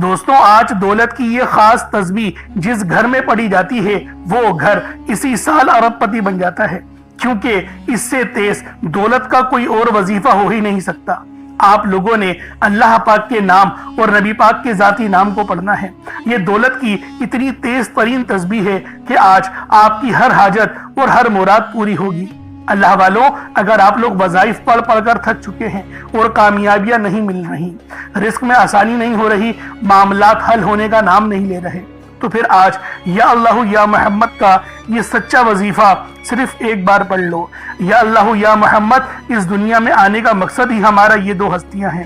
دوستوں، آج دولت کی یہ خاص تسبیح جس گھر میں پڑھی جاتی ہے وہ گھر اسی سال ارب پتی بن جاتا ہے، کیونکہ اس سے تیز دولت کا کوئی اور وظیفہ ہو ہی نہیں سکتا۔ آپ لوگوں نے اللہ پاک کے نام اور نبی پاک کے ذاتی نام کو پڑھنا ہے۔ یہ دولت کی اتنی تیز ترین تسبیح ہے کہ آج آپ کی ہر حاجت اور ہر مراد پوری ہوگی۔ اللہ والوں، اگر آپ لوگ وظائف پڑھ پڑھ کر تھک چکے ہیں اور کامیابیاں نہیں مل رہی، رزق میں آسانی نہیں ہو رہی، معاملات حل ہونے کا نام نہیں لے رہے، تو پھر آج یا اللہ یا محمد کا یہ سچا وظیفہ صرف ایک بار پڑھ لو۔ یا اللہ یا محمد اس دنیا میں آنے کا مقصد ہی ہمارا یہ دو ہستیاں ہیں۔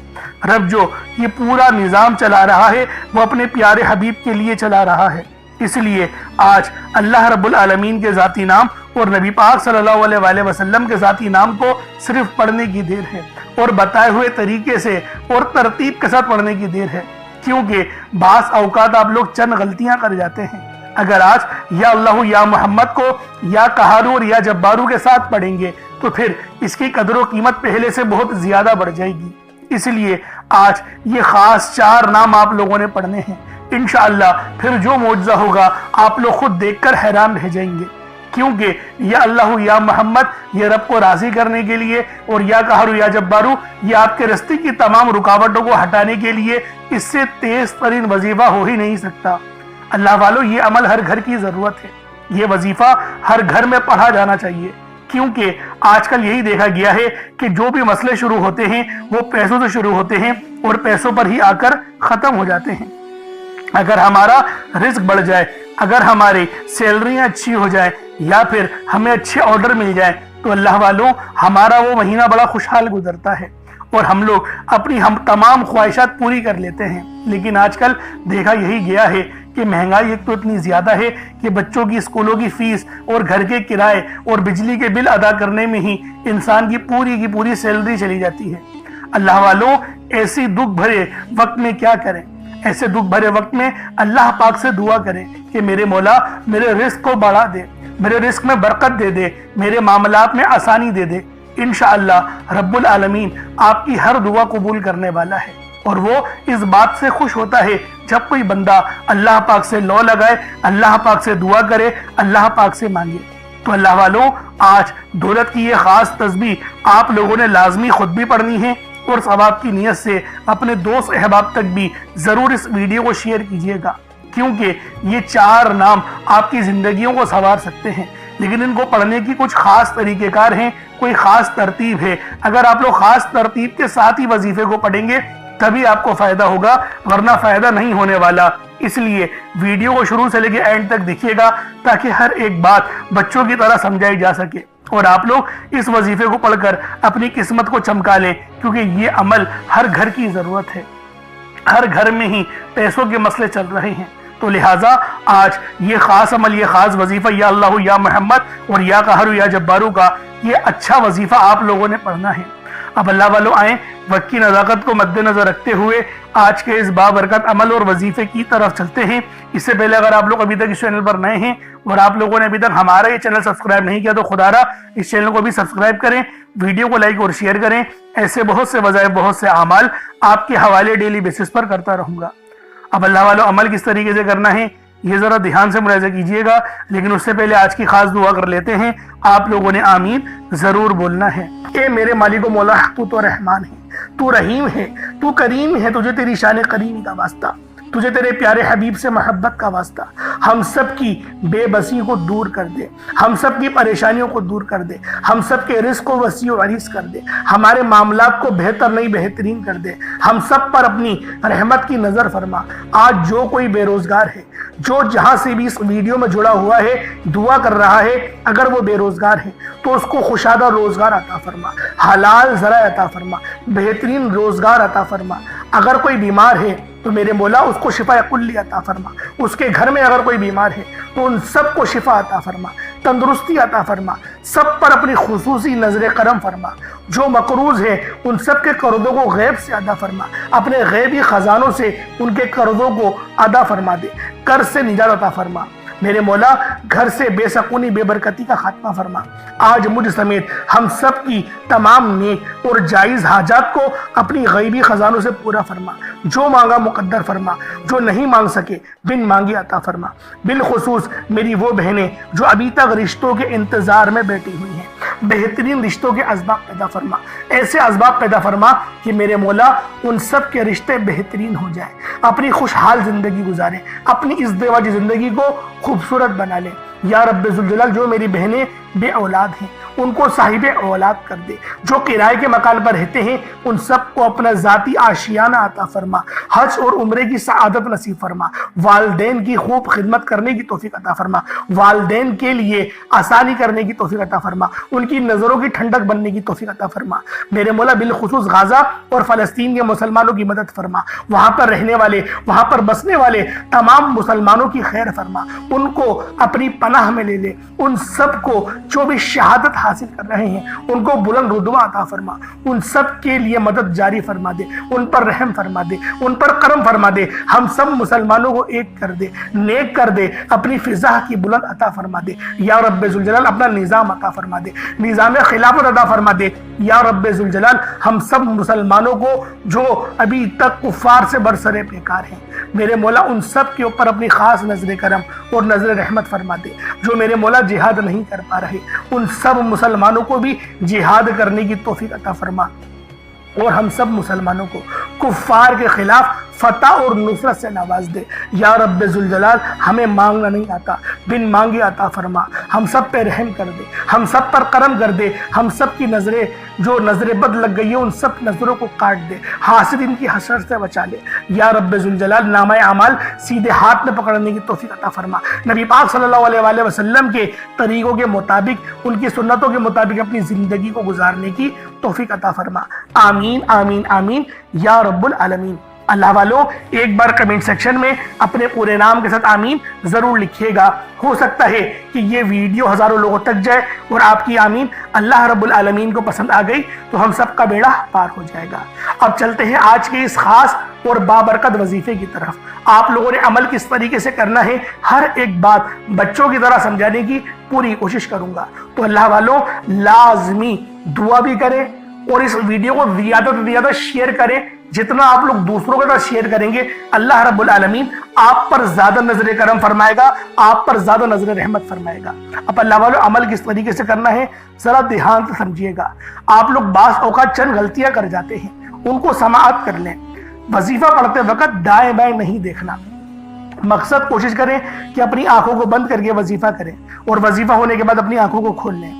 رب جو یہ پورا نظام چلا رہا ہے وہ اپنے پیارے حبیب کے لیے چلا رہا ہے، اس لیے آج اللہ رب العالمین کے ذاتی نام اور نبی پاک صلی اللہ علیہ وآلہ وسلم کے ذاتی نام کو صرف پڑھنے کی دیر ہے، اور بتائے ہوئے طریقے سے اور ترتیب کے ساتھ پڑھنے کی دیر ہے، کیونکہ بعض اوقات آپ لوگ چند غلطیاں کر جاتے ہیں۔ اگر آج یا اللہ یا محمد کو یا قہار اور یا جبارو کے ساتھ پڑھیں گے تو پھر اس کی قدر و قیمت پہلے سے بہت زیادہ بڑھ جائے گی۔ اس لیے آج یہ خاص 4 نام آپ لوگوں نے پڑھنے ہیں۔ انشاءاللہ پھر جو معجزہ ہوگا آپ لوگ خود دیکھ کر حیران رہ جائیں گے، کیونکہ یا اللہ یا محمد یہ رب کو راضی کرنے کے لیے، اور یا قہر یا جبارو یہ آپ کے راستے کی تمام رکاوٹوں کو ہٹانے کے لیے، اس سے تیز ترین وظیفہ ہو ہی نہیں سکتا۔ اللہ والو، یہ عمل ہر گھر کی ضرورت ہے، یہ وظیفہ ہر گھر میں پڑھا جانا چاہیے، کیونکہ آج کل یہی دیکھا گیا ہے کہ جو بھی مسئلے شروع ہوتے ہیں وہ پیسوں سے شروع ہوتے ہیں اور پیسوں پر ہی آ کر ختم ہو جاتے ہیں۔ اگر ہمارا رزق بڑھ جائے، اگر ہماری سیلریاں اچھی ہو جائیں، یا پھر ہمیں اچھے آرڈر مل جائیں، تو اللہ والوں ہمارا وہ مہینہ بڑا خوشحال گزرتا ہے اور ہم لوگ اپنی تمام خواہشات پوری کر لیتے ہیں۔ لیکن آج کل دیکھا یہی گیا ہے کہ مہنگائی ایک تو اتنی زیادہ ہے کہ بچوں کی اسکولوں کی فیس اور گھر کے کرائے اور بجلی کے بل ادا کرنے میں ہی انسان کی پوری سیلری چلی جاتی ہے۔ اللہ والوں، ایسی دکھ بھرے وقت میں کیا کریں؟ ایسے دکھ بھرے وقت میں اللہ پاک سے دعا کریں کہ میرے مولا میرے رزق کو بڑھا دے، میرے رزق میں برکت دے دے، میرے معاملات میں آسانی دے دے۔ انشاءاللہ رب العالمین آپ کی ہر دعا قبول کرنے والا ہے، اور وہ اس بات سے خوش ہوتا ہے جب کوئی بندہ اللہ پاک سے لو لگائے، اللہ پاک سے دعا کرے، اللہ پاک سے مانگے۔ تو اللہ والوں، آج دولت کی یہ خاص تسبیح آپ لوگوں نے لازمی خود بھی پڑھنی ہے، اور ثواب کی نیت سے اپنے دوست احباب تک بھی ضرور اس ویڈیو کو شیئر کیجیے گا، کیونکہ یہ 4 نام آپ کی زندگیوں کو سنوار سکتے ہیں۔ لیکن ان کو پڑھنے کی کچھ خاص طریقہ کار ہیں، کوئی خاص ترتیب ہے۔ اگر آپ لوگ خاص ترتیب کے ساتھ ہی وظیفے کو پڑھیں گے تبھی آپ کو فائدہ ہوگا، ورنہ فائدہ نہیں ہونے والا۔ اس لیے ویڈیو کو شروع سے لے کے اینڈ تک دیکھیے گا تاکہ ہر ایک بات بچوں کی طرح سمجھائی جا سکے، اور آپ لوگ اس وظیفے کو پڑھ کر اپنی قسمت کو چمکا لیں، کیونکہ یہ عمل ہر گھر کی ضرورت ہے۔ ہر گھر میں ہی پیسوں کے مسئلے چل رہے ہیں، تو لہٰذا آج یہ خاص عمل، یہ خاص وظیفہ یا اللہ یا محمد اور یا قہر یا جبارو کا یہ اچھا وظیفہ آپ لوگوں نے پڑھنا ہے۔ اب اللہ والوں آئیں، وقت کی نزاکت کو مد نظر رکھتے ہوئے آج کے اس بابرکت عمل اور وظیفے کی طرف چلتے ہیں۔ اس سے پہلے اگر آپ لوگ ابھی تک اس چینل پر نئے ہیں اور آپ لوگوں نے ابھی تک ہمارا یہ چینل سبسکرائب نہیں کیا تو خدا را اس چینل کو بھی سبسکرائب کریں، ویڈیو کو لائک اور شیئر کریں۔ ایسے بہت سے وظائف، بہت سے اعمال آپ کے حوالے ڈیلی بیسس پر کرتا رہوں گا۔ اب اللہ والوں عمل کس طریقے سے کرنا ہے یہ ذرا دھیان سے ملاحظہ کیجئے گا، لیکن اس سے پہلے آج کی خاص دعا کر لیتے ہیں۔ آپ لوگوں نے آمین ضرور بولنا ہے۔ اے میرے مالک و مولا، تو رحمان ہے، تو رحیم ہے، تو کریم ہے، تجھے تیری شان کریمی کا واسطہ، تجھے تیرے پیارے حبیب سے محبت کا واسطہ۔ ہم سب کی بے بسی کو دور کر دے، ہم سب کی پریشانیوں کو دور کر دے، ہم سب کے رزق کو وسیع و عریض کر دے، ہمارے معاملات کو بہتر نہیں بہترین کر دے، ہم سب پر اپنی رحمت کی نظر فرما۔ آج جو کوئی بے روزگار ہے، جو جہاں سے بھی اس ویڈیو میں جڑا ہوا ہے، دعا کر رہا ہے، اگر وہ بے روزگار ہے تو اس کو خوشادہ روزگار عطا فرما، حلال ذرائع عطا فرما، بہترین روزگار عطا فرما۔ اگر کوئی بیمار ہے تو میرے مولا اس کو شفا کلی عطا فرما، اس کے گھر میں اگر کوئی بیمار ہے تو ان سب کو شفا عطا فرما، تندرستی عطا فرما، سب پر اپنی خصوصی نظر کرم فرما۔ جو مقروض ہیں ان سب کے قرضوں کو غیب سے ادا فرما، اپنے غیبی خزانوں سے ان کے قرضوں کو ادا فرما دے، قرض سے نجات عطا فرما۔ میرے مولا گھر سے بے سکونی بے برکتی کا خاتمہ فرما۔ آج مجھ سمیت ہم سب کی تمام نیک اور جائز حاجات کو اپنی غیبی خزانوں سے پورا فرما۔ جو مانگا مقدر فرما، جو نہیں مانگ سکے بن مانگے عطا فرما۔ بالخصوص میری وہ بہنیں جو ابھی تک رشتوں کے انتظار میں بیٹھی ہوئی ہیں، بہترین رشتوں کے اسباب پیدا فرما، ایسے اسباب پیدا فرما کہ میرے مولا ان سب کے رشتے بہترین ہو جائیں، اپنی خوشحال زندگی گزاریں، اپنی اس ازدواجی زندگی کو خوبصورت بنا لیں۔ یا رب ذوالجلال جو میری بہنیں بے اولاد ہیں ان کو صاحب اولاد کر دے، جو کرائے کے مکان پر رہتے ہیں ان سب کو اپنا ذاتی آشیانہ عطا فرما، حج اور عمرے کی سعادت نصیب فرما، والدین کی خوب خدمت کرنے کی توفیق عطا فرما، والدین کے لیے آسانی کرنے کی توفیق عطا فرما، ان کی نظروں کی ٹھنڈک بننے کی توفیق عطا فرما۔ میرے مولا بالخصوص غزہ اور فلسطین کے مسلمانوں کی مدد فرما، وہاں پر رہنے والے، وہاں پر بسنے والے تمام مسلمانوں کی خیر فرما، ان کو اپنی پناہ میں لے لے، ان سب کو جو بھی شہادت حاصل کر رہے ہیں ان کو بلند رتبہ عطا فرما، ان سب کے لیے مدد جاری فرما دے، ان پر رحم فرما دے، ان پر کرم فرما دے، ہم سب مسلمانوں کو ایک کر دے، نیک کر دے، اپنی فضا کی بلند عطا فرما دے۔ یا رب ذوالجلال اپنا نظام عطا فرما دے، نظام خلافت عطا فرما دے۔ یا رب ذوالجلال ہم سب مسلمانوں کو جو ابھی تک کفار سے برسر پیکار ہیں میرے مولا ان سب کے اوپر اپنی خاص نظر کرم اور نظر رحمت فرما دے۔ جو میرے مولا جہاد نہیں کر پا رہے ان سب مسلمانوں کو بھی جہاد کرنے کی توفیق عطا فرما، اور ہم سب مسلمانوں کو کفار کے خلاف فتح اور نصرت سے نواز دے۔ یا رب ذوالجلال ہمیں مانگنا نہیں آتا، بن مانگے عطا فرما، ہم سب پہ رحم کر دے، ہم سب پر کرم کر دے، ہم سب کی نظریں جو نظر بد لگ گئی ہیں ان سب نظروں کو کاٹ دے، حاسد ان کی حسرت سے بچا لے۔ یا رب ذوالجلال نامہ اعمال سیدھے ہاتھ میں پکڑنے کی توفیق عطا فرما، نبی پاک صلی اللہ علیہ وآلہ وسلم کے طریقوں کے مطابق، ان کی سنتوں کے مطابق اپنی زندگی کو گزارنے کی توفیق عطا فرما۔ آمین آمین آمین یا رب العالمین۔ اللہ والو ایک بار کمنٹ سیکشن میں اپنے پورے نام کے ساتھ آمین ضرور لکھیے گا، ہو سکتا ہے کہ یہ ویڈیو ہزاروں لوگوں تک جائے اور آپ کی آمین اللہ رب العالمین کو پسند آ گئی تو ہم سب کا بیڑا پار ہو جائے گا۔ اب چلتے ہیں آج کے اس خاص اور بابرکت وظیفے کی طرف۔ آپ لوگوں نے عمل کس طریقے سے کرنا ہے ہر ایک بات بچوں کی طرح سمجھانے کی پوری کوشش کروں گا، تو اللہ والوں لازمی دعا بھی کریں اور اس ویڈیو کو زیادہ سے زیادہ شیئر کریں۔ جتنا آپ لوگ دوسروں کے ساتھ شیئر کریں گے اللہ رب العالمین آپ پر زیادہ نظر کرم فرمائے گا، آپ پر زیادہ نظر رحمت فرمائے گا۔ اب اللہ والوں عمل کس طریقے سے کرنا ہے ذرا دھیان سے سمجھیے گا۔ آپ لوگ بعض اوقات چند غلطیاں کر جاتے ہیں، ان کو سماعت کر لیں۔ وظیفہ پڑھتے وقت دائیں بائیں نہیں دیکھنا، مقصد کوشش کریں کہ اپنی آنکھوں کو بند کر کے وظیفہ کریں اور وظیفہ ہونے کے بعد اپنی آنکھوں کو کھول لیں،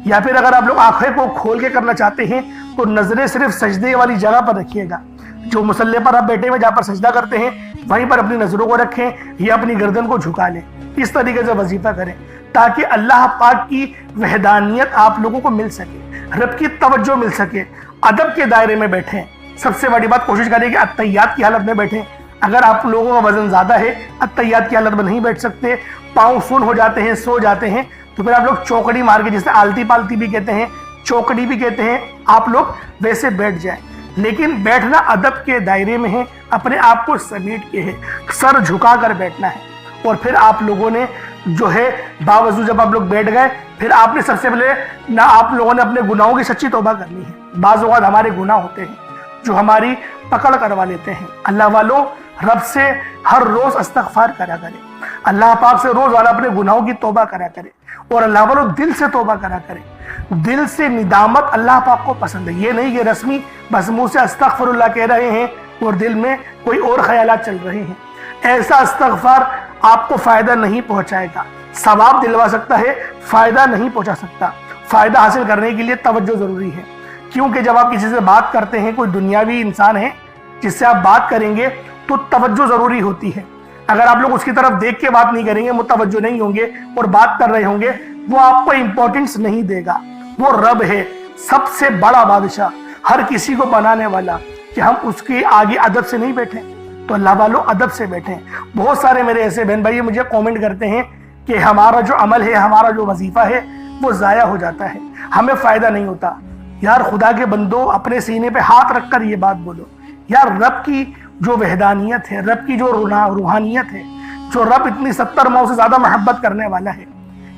یا پھر اگر آپ لوگ آنکھیں کو کھول کے کرنا چاہتے ہیں تو نظریں صرف سجدے والی جگہ پر رکھیے گا، جو مصلی پر آپ بیٹھے ہوئے جہاں پر سجدہ کرتے ہیں وہیں پر اپنی نظروں کو رکھیں یا اپنی گردن کو جھکا لیں۔ اس طریقے سے وظیفہ کریں تاکہ اللہ پاک کی وحدانیت آپ لوگوں کو مل سکے، رب کی توجہ مل سکے، ادب کے دائرے میں بیٹھیں۔ سب سے بڑی بات کوشش کریں کہ اتحیات کی حالت میں بیٹھیں۔ اگر آپ لوگوں کا وزن زیادہ ہے اتحیات کی حالت میں نہیں بیٹھ سکتے، پاؤں سن ہو جاتے ہیں، سو جاتے ہیں، تو پھر آپ لوگ چوکڑی مار کے، جسے آلتی پالتی بھی کہتے ہیں، چوکڑی بھی کہتے ہیں، آپ لوگ ویسے بیٹھ جائیں۔ لیکن بیٹھنا ادب کے دائرے میں ہے، اپنے آپ کو سمیٹ کے ہے، سر جھکا کر بیٹھنا ہے۔ اور پھر آپ لوگوں نے جو ہے باوضو جب آپ لوگ بیٹھ گئے پھر آپ نے سب سے پہلے نہ آپ لوگوں نے اپنے گناہوں کی سچی توبہ کرنی ہے۔ بعض اوقات ہمارے گناہ ہوتے ہیں جو ہماری پکڑ کروا لیتے ہیں۔ اللہ والوں رب سے ہر روز استغفار کرا کرے، اللہ پاک سے روز والا اپنے گناہوں کی توبہ کرا کرے، اور اللہ والوں دل سے توبہ کرا کرے۔ دل سے ندامت اللہ پاک کو پسند ہے، یہ نہیں کہ رسمی بس منہ سے استغفر اللہ کہہ رہے ہیں اور دل میں کوئی اور خیالات چل رہے ہیں۔ ایسا استغفار آپ کو فائدہ نہیں پہنچائے گا، ثواب دلوا سکتا ہے، فائدہ نہیں پہنچا سکتا۔ فائدہ حاصل کرنے کے لیے توجہ ضروری ہے، کیونکہ جب آپ کسی سے بات کرتے ہیں، کوئی دنیاوی انسان ہے جس سے آپ بات کریں گے تو توجہ ضروری ہوتی ہے۔ اگر آپ لوگ اس کی طرف دیکھ کے بات نہیں کریں گے، متوجہ نہیں ہوں گے اور بات کر رہے ہوں گے، وہ آپ کو امپورٹنس نہیں دے گا۔ وہ رب ہے، سب سے بڑا بادشاہ، ہر کسی کو بنانے والا، کہ ہم اس کے آگے ادب سے نہیں بیٹھیں۔ تو اللہ والوں ادب سے بیٹھیں۔ بہت سارے میرے ایسے بہن بھائی مجھے کومنٹ کرتے ہیں کہ ہمارا جو عمل ہے، ہمارا جو وظیفہ ہے وہ ضائع ہو جاتا ہے، ہمیں فائدہ نہیں ہوتا۔ یار خدا کے بندو، اپنے سینے پہ ہاتھ رکھ کر یہ بات بولو، یار رب کی جو وحدانیت ہے، رب کی جو روحانیت ہے، جو رب اتنی 70 ماؤں سے زیادہ محبت کرنے والا ہے،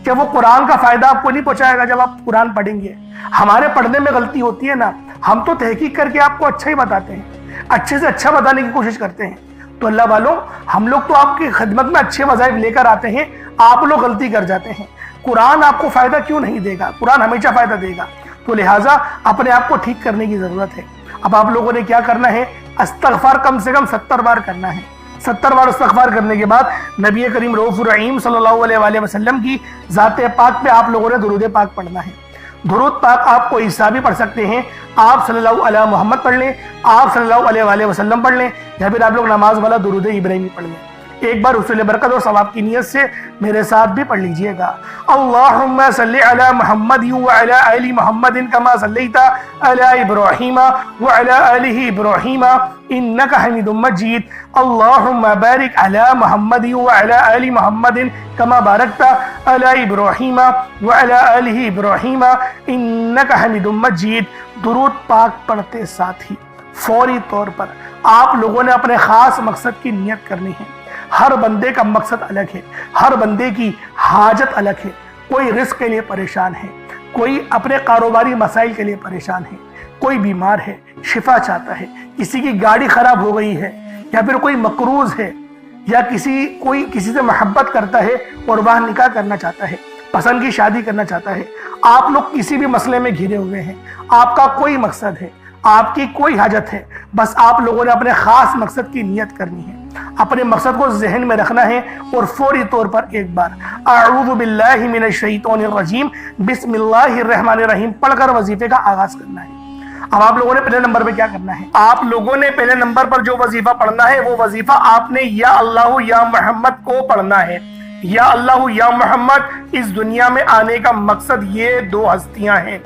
کہ وہ قرآن کا فائدہ آپ کو نہیں پہنچائے گا جب آپ قرآن پڑھیں گے۔ ہمارے پڑھنے میں غلطی ہوتی ہے نا، ہم تو تحقیق کر کے آپ کو اچھا ہی بتاتے ہیں، اچھے سے اچھا بتانے کی کوشش کرتے ہیں۔ تو اللہ والوں، ہم لوگ تو آپ کی خدمت میں اچھے وظائف لے کر آتے ہیں، آپ لوگ غلطی کر جاتے ہیں۔ قرآن آپ کو فائدہ کیوں نہیں دے گا؟ قرآن ہمیشہ فائدہ دے گا۔ تو لہٰذا اپنے آپ کو ٹھیک کرنے کی ضرورت ہے۔ اب آپ لوگوں نے کیا کرنا ہے؟ استغفار کم سے کم 70 بار کرنا ہے۔ 70 بار استغفار کرنے کے بعد نبی کریم رؤوف الرحیم صلی اللہ علیہ وآلہ وسلم کی ذات پاک پہ آپ لوگوں نے درود پاک پڑھنا ہے۔ درود پاک آپ کو عیسیٰ بھی پڑھ سکتے ہیں، آپ صلی اللہ علیہ محمد پڑھ لیں، آپ صلی اللہ علیہ وآلہ وسلم پڑھ لیں، یا پھر آپ لوگ نماز والا درود ابراہیمی پڑھ لیں۔ ایک بار حصول برکت اور ثواب کی نیت سے میرے ساتھ بھی پڑھ لیجئے گا۔ اللہم صلی علی محمد وعلی آل محمد کما صلیت علی ابراہیم وعلی آل ابراہیم انک حمید مجید۔ اللہم بارک علی محمد وعلی آل محمد کما بارکت علی ابراہیم وعلی آل ابراہیم انک حمید مجید۔ درود پاک پڑھتے ساتھ ہی فوری طور پر آپ لوگوں نے اپنے خاص مقصد کی نیت کرنی ہے۔ ہر بندے کا مقصد الگ ہے، ہر بندے کی حاجت الگ ہے۔ کوئی رزق کے لیے پریشان ہے، کوئی اپنے کاروباری مسائل کے لیے پریشان ہے، کوئی بیمار ہے شفا چاہتا ہے، کسی کی گاڑی خراب ہو گئی ہے، یا پھر کوئی مقروض ہے، یا کوئی کسی سے محبت کرتا ہے اور وہ نکاح کرنا چاہتا ہے، پسند کی شادی کرنا چاہتا ہے۔ آپ لوگ کسی بھی مسئلے میں گھرے ہوئے ہیں، آپ کا کوئی مقصد ہے، آپ کی کوئی حاجت ہے، بس آپ لوگوں نے اپنے خاص مقصد کی نیت کرنی ہے، اپنے مقصد کو ذہن میں رکھنا ہے، اور فوری طور پر ایک بار اعوذ باللہ من الشیطان الرجیم بسم اللہ الرحمن الرحیم پڑھ کر وظیفے کا آغاز کرنا ہے۔ اب آپ لوگوں نے پہلے نمبر پہ کیا کرنا ہے؟ آپ لوگوں نے پہلے نمبر پر جو وظیفہ پڑھنا ہے وہ وظیفہ آپ نے یا اللہ یا محمد کو پڑھنا ہے۔ یا اللہ یا محمد، اس دنیا میں آنے کا مقصد یہ دو ہستیاں ہیں،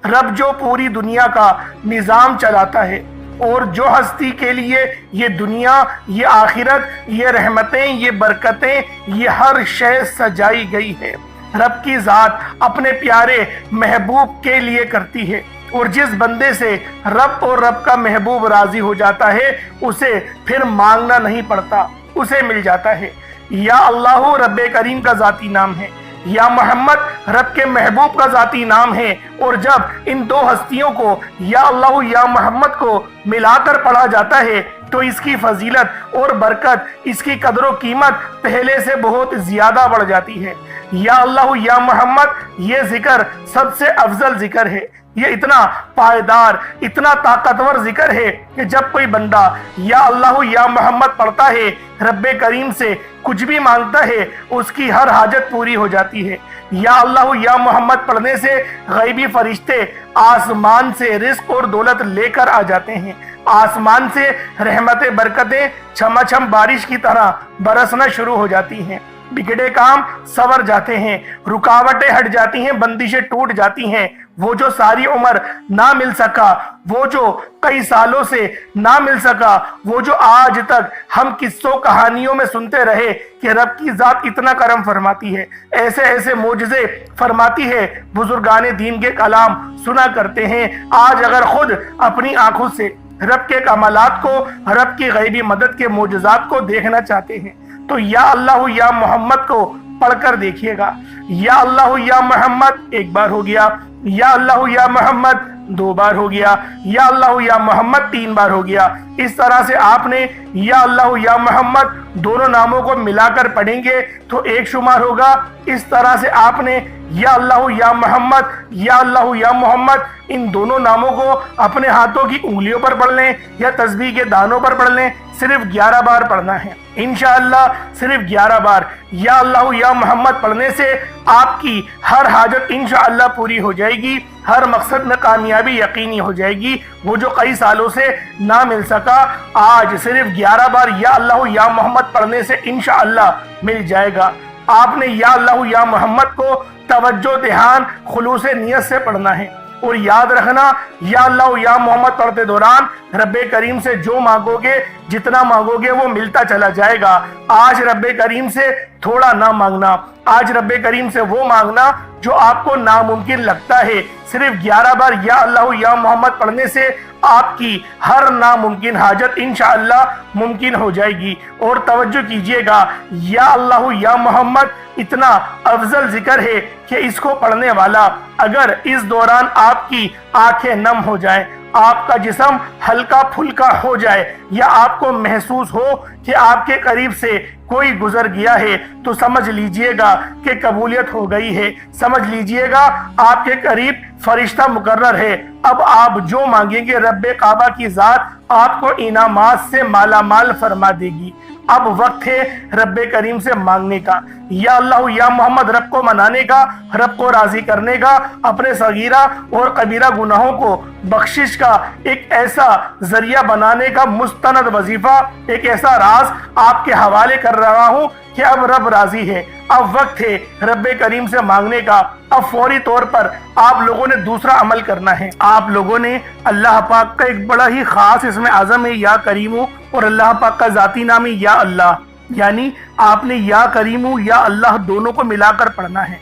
رب جو پوری دنیا کا نظام چلاتا ہے، اور جو ہستی کے لیے یہ دنیا، یہ آخرت، یہ رحمتیں، یہ برکتیں، یہ ہر شے سجائی گئی ہے، رب کی ذات اپنے پیارے محبوب کے لیے کرتی ہے، اور جس بندے سے رب اور رب کا محبوب راضی ہو جاتا ہے اسے پھر مانگنا نہیں پڑتا، اسے مل جاتا ہے۔ یا اللہ رب کریم کا ذاتی نام ہے، یا محمد رب کے محبوب کا ذاتی نام ہے، اور جب ان دو ہستیوں کو یا اللہ یا محمد کو ملا کر پڑھا جاتا ہے تو اس کی فضیلت اور برکت، اس کی قدر و قیمت پہلے سے بہت زیادہ بڑھ جاتی ہے۔ یا اللہ یا محمد یہ ذکر سب سے افضل ذکر ہے، یہ اتنا پائیدار، اتنا طاقتور ذکر ہے کہ جب کوئی بندہ یا اللہ یا محمد پڑھتا ہے، رب کریم سے کچھ بھی مانگتا ہے، اس کی ہر حاجت پوری ہو جاتی ہے۔ یا اللہ یا محمد پڑھنے سے غیبی فرشتے آسمان سے رزق اور دولت لے کر آ جاتے ہیں، آسمان سے رحمتیں برکتیں چھما چھم بارش کی طرح برسنا شروع ہو جاتی ہیں، بگڑے کام سور جاتے ہیں، رکاوٹیں ہٹ جاتی ہیں، بندشیں ٹوٹ جاتی ہیں۔ وہ جو ساری عمر نہ مل سکا، وہ جو کئی سالوں سے نہ مل سکا، وہ جو آج تک ہم قصوں کہانیوں میں سنتے رہے کہ رب کی ذات اتنا کرم فرماتی ہے، ایسے ایسے معجزے فرماتی ہے، بزرگان دین کے کلام سنا کرتے ہیں، آج اگر خود اپنی آنکھوں سے رب کے کمالات کو، رب کی غیبی مدد کے معجزات کو دیکھنا چاہتے ہیں تو یا اللہ یا محمد کو پڑھ کر دیکھیے گا۔ یا اللہ یا محمد ایک بار ہو گیا، یا اللہ یا محمد دو بار ہو گیا، یا اللہ یا محمد تین بار ہو گیا۔ اس طرح سے آپ نے یا اللہ یا محمد دونوں ناموں کو ملا کر پڑھیں گے تو ایک شمار ہوگا۔ اس طرح سے آپ نے یا اللہ یا محمد، یا اللہ یا محمد ان دونوں ناموں کو اپنے ہاتھوں کی انگلیوں پر پڑھ لیں یا تسبیح کے دانوں پر پڑھ لیں، صرف 11 بار پڑھنا ہے انشاءاللہ، صرف 11 بار یا اللہ یا محمد پڑھنے سے آپ کی ہر حاجت انشاءاللہ پوری ہو جائے گی، ہر مقصد میں کامیابی یقینی ہو جائے گی۔ وہ جو کئی سالوں سے نہ مل سکا، آج صرف 11 بار یا اللہ یا محمد پڑھنے سے انشاءاللہ مل جائے گا۔ آپ نے یا اللہ یا محمد کو توجہ، دھیان، خلوص نیت سے پڑھنا ہے، اور یاد رکھنا یا اللہ یا محمد پڑھتے دوران رب کریم سے جو مانگو گے، جتنا مانگو گے وہ ملتا چلا جائے گا۔ آج رب کریم سے تھوڑا نہ مانگنا، آج رب کریم سے وہ مانگنا جو آپ کو ناممکن لگتا ہے۔ صرف 11 بار یا اللہ یا محمد پڑھنے سے آپ کی ہر ناممکن حاجت انشاءاللہ ممکن ہو جائے گی۔ اور توجہ کیجئے گا، یا اللہ یا محمد اتنا افضل ذکر ہے کہ اس کو پڑھنے والا اگر اس دوران آپ کی آنکھیں نم ہو جائیں، آپ کا جسم ہلکا پھلکا ہو جائے یا آپ کو محسوس ہو کہ آپ کے قریب سے کوئی گزر گیا ہے تو سمجھ لیجئے گا کہ قبولیت ہو گئی ہے، سمجھ لیجئے گا آپ کے قریب فرشتہ مقرر ہے۔ اب آپ جو مانگیں گے رب کعبہ کی ذات آپ کو انعامات سے مالا مال فرما دے گی۔ اب وقت ہے رب کریم سے مانگنے کا، یا اللہ یا محمد، رب کو منانے کا، رب کو راضی کرنے کا، اپنے صغیرہ اور کبیرہ گناہوں کو بخشش کا ایک ایسا ذریعہ بنانے کا مستند وظیفہ، ایک ایسا راز آپ کے حوالے کر رہا ہوں کہ اب رب راضی ہے۔ اب وقت ہے رب کریم سے مانگنے کا۔ اب فوری طور پر آپ لوگوں نے دوسرا عمل کرنا ہے۔ آپ لوگوں نے اللہ پاک کا ایک بڑا ہی خاص اسم اعظم ہے یا کریم، اور اللہ پاک کا ذاتی نام ہے یا اللہ، یعنی آپ نے یا کریم یا اللہ دونوں کو ملا کر پڑھنا ہے۔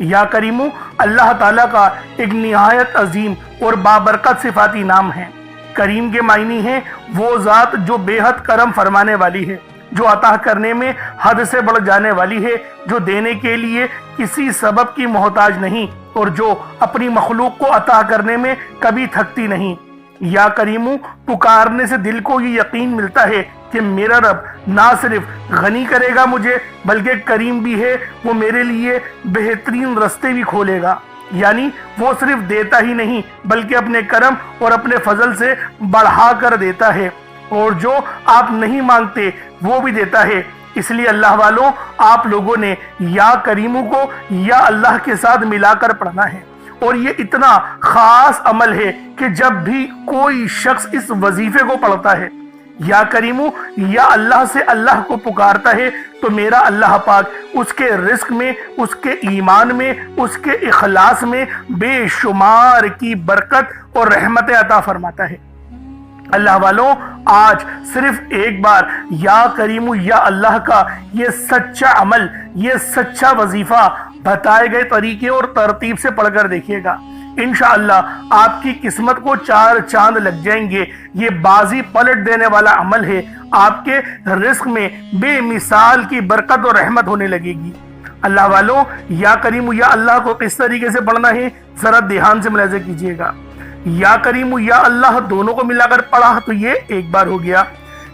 یا کریم اللہ تعالیٰ کا ایک نہایت عظیم اور بابرکت صفاتی نام ہے۔ کریم کے معنی ہے وہ ذات جو بے حد کرم فرمانے والی ہے، جو عطا کرنے میں حد سے بڑھ جانے والی ہے، جو دینے کے لیے کسی سبب کی محتاج نہیں، اور جو اپنی مخلوق کو عطا کرنے میں کبھی تھکتی نہیں۔ یا کریم پکارنے سے دل کو یہ یقین ملتا ہے کہ میرا رب نہ صرف غنی کرے گا مجھے بلکہ کریم بھی ہے، وہ میرے لیے بہترین رستے بھی کھولے گا، یعنی وہ صرف دیتا ہی نہیں بلکہ اپنے کرم اور اپنے فضل سے بڑھا کر دیتا ہے، اور جو آپ نہیں مانگتے وہ بھی دیتا ہے۔ اس لیے اللہ والوں، آپ لوگوں نے یا کریم کو یا اللہ کے ساتھ ملا کر پڑھنا ہے، اور یہ اتنا خاص عمل ہے کہ جب بھی کوئی شخص اس وظیفے کو پڑھتا ہے، یا کریم یا اللہ سے اللہ کو پکارتا ہے، تو میرا اللہ پاک اس کے رزق میں، اس کے ایمان میں، اس کے اخلاص میں بے شمار کی برکت اور رحمت عطا فرماتا ہے۔ اللہ والوں، آج صرف ایک بار یا کریم یا اللہ کا یہ سچا عمل، یہ سچا وظیفہ بتائے گئے طریقے اور ترتیب سے پڑھ کر دیکھیے گا، انشاءاللہ آپ کی قسمت کو چار چاند لگ جائیں گے۔ یہ بازی پلٹ دینے والا عمل ہے، آپ کے رزق میں بے مثال کی برکت اور رحمت ہونے لگے گی۔ اللہ والوں، یا کریم یا اللہ کو کس طریقے سے پڑھنا ہے ذرا دھیان سے ملاحظہ کیجیے گا۔ یا کریم یا اللہ دونوں کو ملا کر پڑھا تو یہ ایک بار ہو گیا،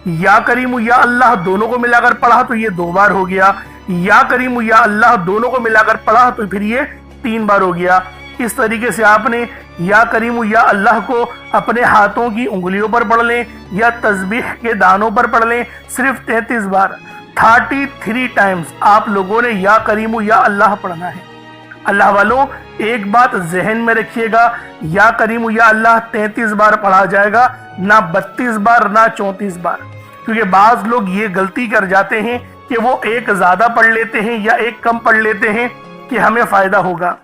یا کریم یا اللہ دونوں کو ملا کر پڑھا تو یہ دو بار ہو گیا، یا کریم یا اللہ دونوں کو ملا کر پڑھا تو پھر یہ تین بار ہو گیا۔ اس طریقے سے آپ نے یا کریم یا اللہ کو اپنے ہاتھوں کی انگلیوں پر پڑھ لیں یا تسبیح کے دانوں پر پڑھ لیں، صرف 33 بار 33 ٹائمز آپ لوگوں نے یا کریم یا اللہ پڑھنا ہے۔ اللہ والوں، ایک بات ذہن میں رکھیے گا، یا کریم یا اللہ 33 بار پڑھا جائے گا، نہ 32 بار نہ 34 بار، کیونکہ بعض لوگ یہ غلطی کر جاتے ہیں کہ وہ ایک زیادہ پڑھ لیتے ہیں یا ایک کم پڑھ لیتے ہیں کہ ہمیں فائدہ ہوگا۔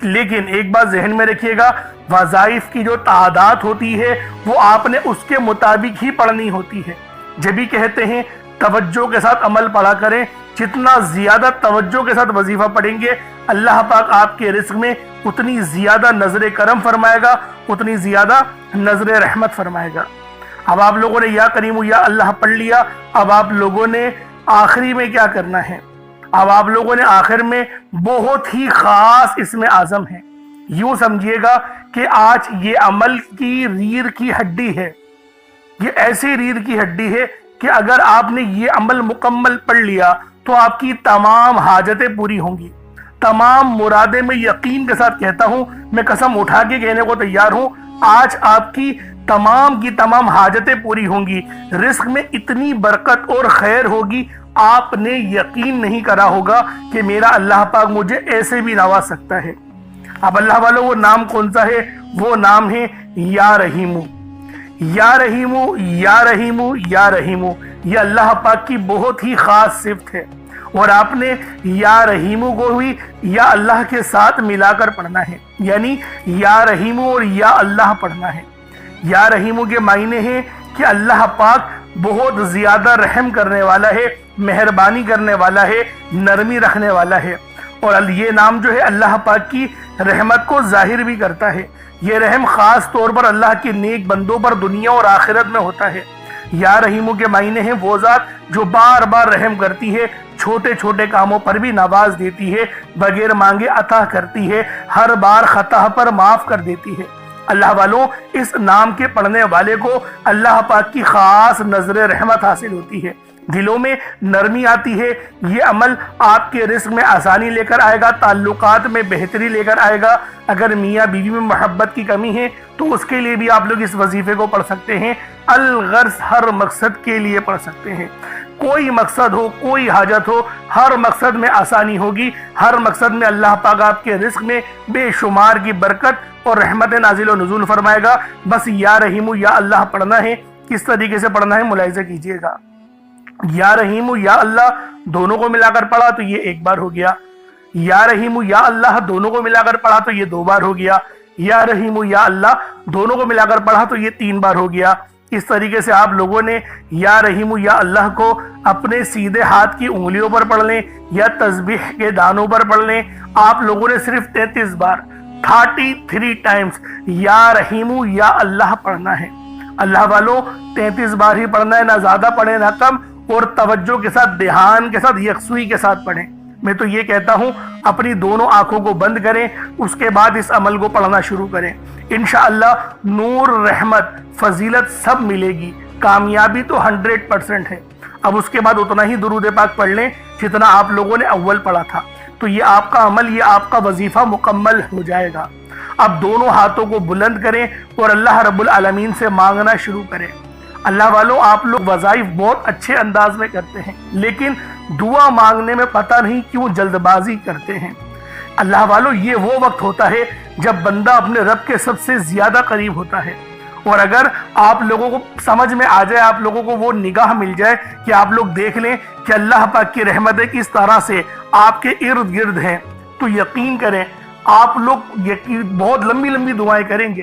لیکن ایک بات ذہن میں رکھیے گا، وظائف کی جو تعداد ہوتی ہے وہ آپ نے اس کے مطابق ہی پڑھنی ہوتی ہے۔ جب بھی کہتے ہیں توجہ کے ساتھ عمل پڑھا کریں، جتنا زیادہ توجہ کے ساتھ وظیفہ پڑھیں گے اللہ پاک آپ کے رزق میں اتنی زیادہ نظر کرم فرمائے گا، اتنی زیادہ نظر رحمت فرمائے گا۔ اب آپ لوگوں نے یا کریم یا اللہ پڑھ لیا، اب آپ لوگوں نے آخری میں کیا کرنا ہے؟ اب آپ لوگوں نے آخر میں بہت ہی خاص اسم اعظم ہے۔ یوں سمجھیے گا کہ آج یہ عمل کی ریڑھ کی ہڈی ہے، یہ ایسی ریڑھ کی ہڈی ہے کہ اگر آپ نے یہ عمل مکمل پڑھ لیا تو آپ کی تمام حاجتیں پوری ہوں گی، تمام مرادیں۔ میں یقین کے ساتھ کہتا ہوں، میں قسم اٹھا کے کہنے کو تیار ہوں، آج آپ کی تمام حاجتیں پوری ہوں گی، رزق میں اتنی برکت اور خیر ہوگی، آپ نے یقین نہیں کرا ہوگا کہ میرا اللہ پاک مجھے ایسے بھی نواز سکتا ہے۔ اب اللہ والوں، وہ نام کون سا ہے؟ وہ نام ہے یا رحیم۔ یا رحیم یا رحیم یا رحیم، یہ اللہ پاک کی بہت ہی خاص صفت ہے، اور آپ نے یا رحیم کو بھی یا اللہ کے ساتھ ملا کر پڑھنا ہے، یعنی یا رحیم اور یا اللہ پڑھنا ہے۔ یا رحیم کے معنی ہیں کہ اللہ پاک بہت زیادہ رحم کرنے والا ہے، مہربانی کرنے والا ہے، نرمی رکھنے والا ہے، اور یہ نام جو ہے اللہ پاک کی رحمت کو ظاہر بھی کرتا ہے۔ یہ رحم خاص طور پر اللہ کے نیک بندوں پر دنیا اور آخرت میں ہوتا ہے۔ یا رحیم کے معنی ہیں وہ ذات جو بار بار رحم کرتی ہے، چھوٹے چھوٹے کاموں پر بھی نواز دیتی ہے، بغیر مانگے عطا کرتی ہے، ہر بار خطا پر معاف کر دیتی ہے۔ اللہ والوں، اس نام کے پڑھنے والے کو اللہ پاک کی خاص نظر رحمت حاصل ہوتی ہے، دلوں میں نرمی آتی ہے، یہ عمل آپ کے رزق میں آسانی لے کر آئے گا، تعلقات میں بہتری لے کر آئے گا۔ اگر میاں بیوی میں محبت کی کمی ہے تو اس کے لیے بھی آپ لوگ اس وظیفے کو پڑھ سکتے ہیں۔ الغرض ہر مقصد کے لیے پڑھ سکتے ہیں، کوئی مقصد ہو، کوئی حاجت ہو، ہر مقصد میں آسانی ہوگی، ہر مقصد میں اللہ پاک آپ کے رزق میں بے شمار کی برکت اور رحمت نازل و نزول فرمائے گا۔ بس یا رحیم یا اللہ پڑھنا ہے۔ کس طریقے سے پڑھنا ہے ملاحظہ کیجئے گا۔ یا رحیم یا اللہ دونوں کو ملا کر پڑھا تو یہ ایک بار ہو گیا، یا رحیم یا اللہ دونوں کو ملا کر پڑھا تو یہ دو بار ہو گیا، یا رحیم یا اللہ دونوں کو ملا کر پڑھا تو یہ تین بار ہو گیا۔ اس طریقے سے آپ لوگوں نے یا رحیم یا اللہ کو اپنے سیدھے ہاتھ کی انگلیوں پر پڑھ لیں یا تسبیح کے دانوں پر پڑھ لیں۔ آپ لوگوں نے صرف 33 بار 33 ٹائمز یا رحیم یا اللہ پڑھنا ہے۔ اللہ والوں 33 بار ہی پڑھنا ہے، نہ زیادہ پڑھیں نہ کم، اور توجہ کے ساتھ، دھیان کے ساتھ، یکسوئی کے ساتھ پڑھیں۔ میں تو یہ کہتا ہوں اپنی دونوں آنکھوں کو بند کریں، اس کے بعد اس عمل کو پڑھنا شروع کریں۔ انشاءاللہ نور، رحمت، فضیلت سب ملے گی، کامیابی تو 100% ہے۔ اب اس کے بعد اتنا ہی درود پاک پڑھ لیں جتنا آپ لوگوں نے اول پڑھا تھا، تو یہ آپ کا عمل، یہ آپ کا وظیفہ مکمل ہو جائے گا۔ اب دونوں ہاتھوں کو بلند کریں اور اللہ رب العالمین سے مانگنا شروع کریں۔ اللہ والوں، آپ لوگ وظائف بہت اچھے انداز میں کرتے ہیں، لیکن دعا مانگنے میں پتہ نہیں کیوں جلد بازی کرتے ہیں۔ اللہ والوں، یہ وہ وقت ہوتا ہے جب بندہ اپنے رب کے سب سے زیادہ قریب ہوتا ہے، اور اگر آپ لوگوں کو سمجھ میں آ جائے، آپ لوگوں کو وہ نگاہ مل جائے کہ آپ لوگ دیکھ لیں کہ اللہ پاک کی رحمتیں کس طرح سے آپ کے ارد گرد ہیں، تو یقین کریں آپ لوگ بہت لمبی لمبی دعائیں کریں گے،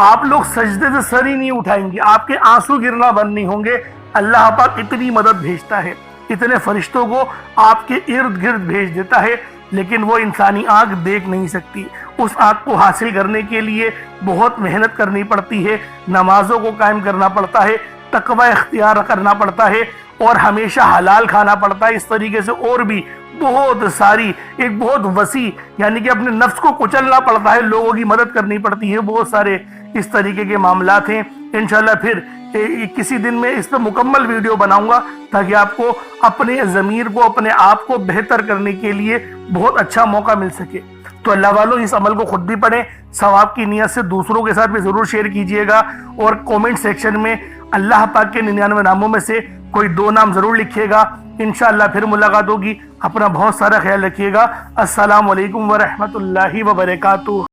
آپ لوگ سجدے سے سر ہی نہیں اٹھائیں گے، آپ کے آنسو گرنا بند نہیں ہوں گے۔ اللہ پاک اتنی مدد بھیجتا ہے، اتنے فرشتوں کو آپ کے ارد گرد بھیج دیتا ہے، لیکن وہ انسانی آنکھ دیکھ نہیں سکتی۔ اس آنکھ کو حاصل کرنے کے لیے بہت محنت کرنی پڑتی ہے، نمازوں کو قائم کرنا پڑتا ہے، تقوی اختیار کرنا پڑتا ہے، اور ہمیشہ حلال کھانا پڑتا ہے۔ اس طریقے سے اور بھی بہت ساری، ایک بہت وسیع، یعنی کہ اپنے نفس کو کچلنا پڑتا ہے، لوگوں کی مدد کرنی پڑتی ہے، بہت سارے اس طریقے کے معاملات ہیں۔ انشاءاللہ پھر کسی دن میں اس پہ مکمل ویڈیو بناؤں گا تاکہ آپ کو اپنے ضمیر کو، اپنے آپ کو بہتر کرنے کے لیے بہت اچھا موقع مل سکے۔ تو اللہ والوں، اس عمل کو خود بھی پڑھیں، ثواب کی نیت سے دوسروں کے ساتھ بھی ضرور شیئر کیجئے گا، اور کومنٹ سیکشن میں اللہ پاک کے 99 ناموں میں سے کوئی 2 نام ضرور لکھیے گا۔ انشاءاللہ پھر ملاقات ہوگی۔ اپنا بہت سارا خیال رکھیے گا۔ السلام علیکم ورحمۃ اللہ وبرکاتہ۔